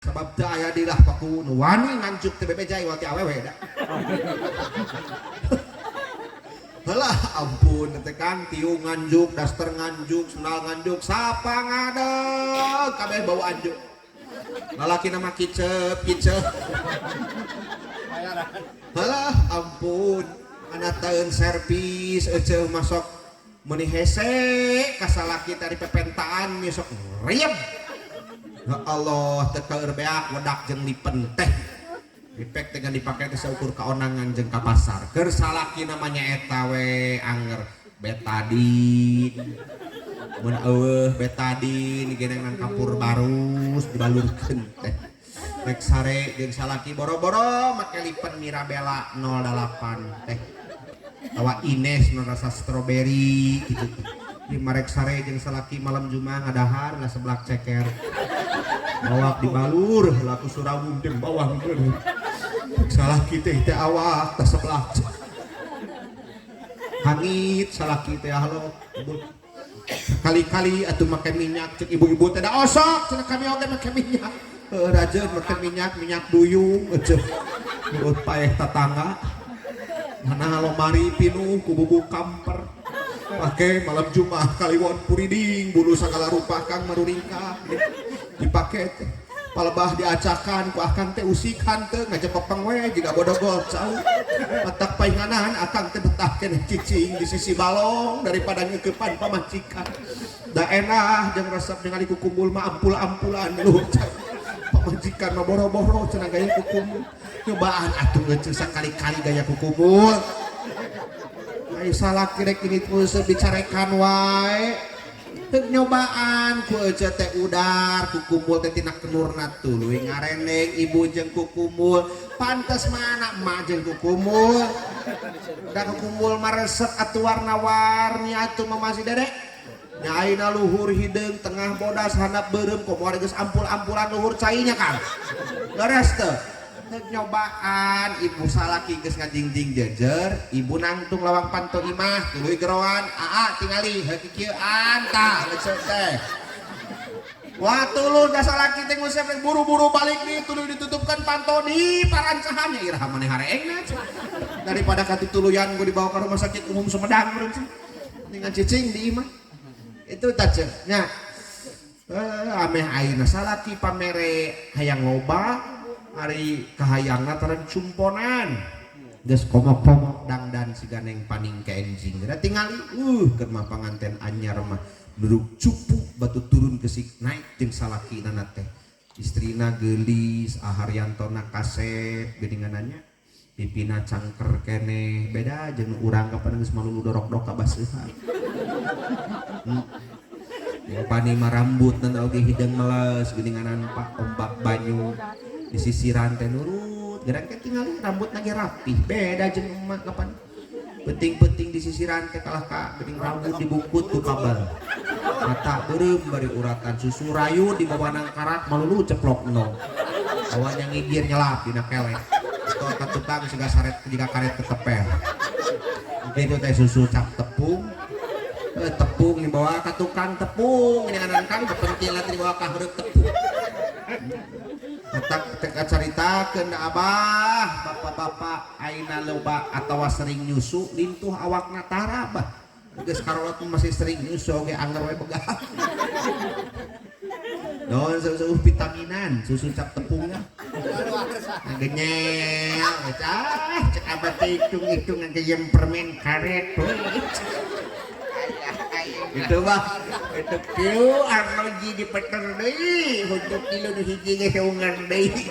sebab teu aya dilah paku nu wani nganjuk teh bebejai wal ti awewe da. Halah ampun teh Kang tiung nganjuk, daster nganjuk, sendal nganjuk, sapa ngadeg kabeh bau anjuk. Lalaki nama kicep. Halah ampun anateun servis eceu masuk meuni hese ka salaki tadi pepentaan nyesok riem. Ya Allah teu keur beak wedak jeung lipen teh. Dipek dengan dipakai teh saukur kaonangan jeung ka pasar. Keur salaki namanya eta we anger betadin. Mun eueuh betadin genengan kapur barus dibalurkeun teh. Rek sare jeung salaki boro-boro make lipen Mirabella 08 teh. Tawa Ines nu rasa stroberi gitu. Di marek sare jeung salaki malam Jumat ngadahar na seblak ceker. Awak dibalur laku surawung jeung bawang geus. Salaki teh awak teh seblak. Hangit salaki teh halo. Kali-kali atuh make minyak cek ibu-ibu teh da osok cenah kami oge make minyak. Rajeun make minyak duyung eceuk. Urut paeh tatangga. Mana lomari pinuh ku bubuk kamper. Pake malam Jumat kaliwon puriding bulu sagala rupa Kang maruringkah. Dipake teh palebah diacakan ku akang teh usikan teh ngajepepeng we jiga bodogol cau. Matak painganan akang teh betah keneh cicing di sisi balong daripada ngeukepan pamajikan. Da enah jeung resep ningali ku kumpul mah ampul-ampulan lu. Pamajikan mah boro-boro cenah gaya ku kumpul. Cobaan atuh ngeuceuk sakali-kali gaya ku kumpul. Ai salaki rek ini terus bicarekan wae. Teu nyobaan ku ece teh udar ku kumpul teh tina kenurna tuluy ngareneng ibu jeung ku kumpul pantes mana emak jeung ku kumpul da ku kumpul mah resep atuh warna-warni atuh mah masih dedek nya ayeuna luhur hideung tengah bodas handap beureum komo geus ampul-ampulan luhur cainya Kang beres teu nyobaan ibu salaki geus ngajingjing jejer ibu nangtung lawang pantomimah tuluy geroan aa tingali heuh kieu anta geus teh wah tuluy da salaki teh ngusep buru-buru balik nih tuluy ditutupkan panto di parancahannya iraha maneh hareengna daripada katituluyan gua dibawa ke rumah sakit umum Sumedang beureum dengan cicing di imah itu taceuk nya ameh ayeuna salaki pamere hayang loba hari kahayangna teren cumponan geus komok-komok dangdan siga neng paning ke enjing da tingali keur mah panganten anyar mah duduk cupu batu turun kesik naik jeung salakinana teh istrina geulis aharyantona kaset geuningananya pipina cangker keneh beda jeung urang kapan geus malulu dorok-dok ka baseuhan pani mah rambutna oge hidung meles geuninganan pak ombak banyu di sisiran teh nurut gerak teh tinggalin rambut lagi rapih beda jeung emak kapan penting-penting di sisiran teh kalah ka geuning rambut dibungkut ku kabel mata beureum bari uratan susu rayu di bawah nang karat malulu ceplok nol awalnya ngigir nyelap dina kelek atau katukang siga saret jiga karet ketepel itu teh susu cap tepung tepung dibawa ka tukang tepung ini anak Kang kepentingan dibawa ka heureuk tepung tak caritakeun da abah bapak-bapak ayeuna loba atawa sering nyusu lintuh awakna tara bah geus karolot masih sering nyusu oge anggar we begah naon susu vitaminan susu cap tepungnya genyel cek abah teh hitung-hitung ngeuyeum permen karet itu mah itu kieu arloji dipeter deui untuk kilo nu hiji ge seungan deui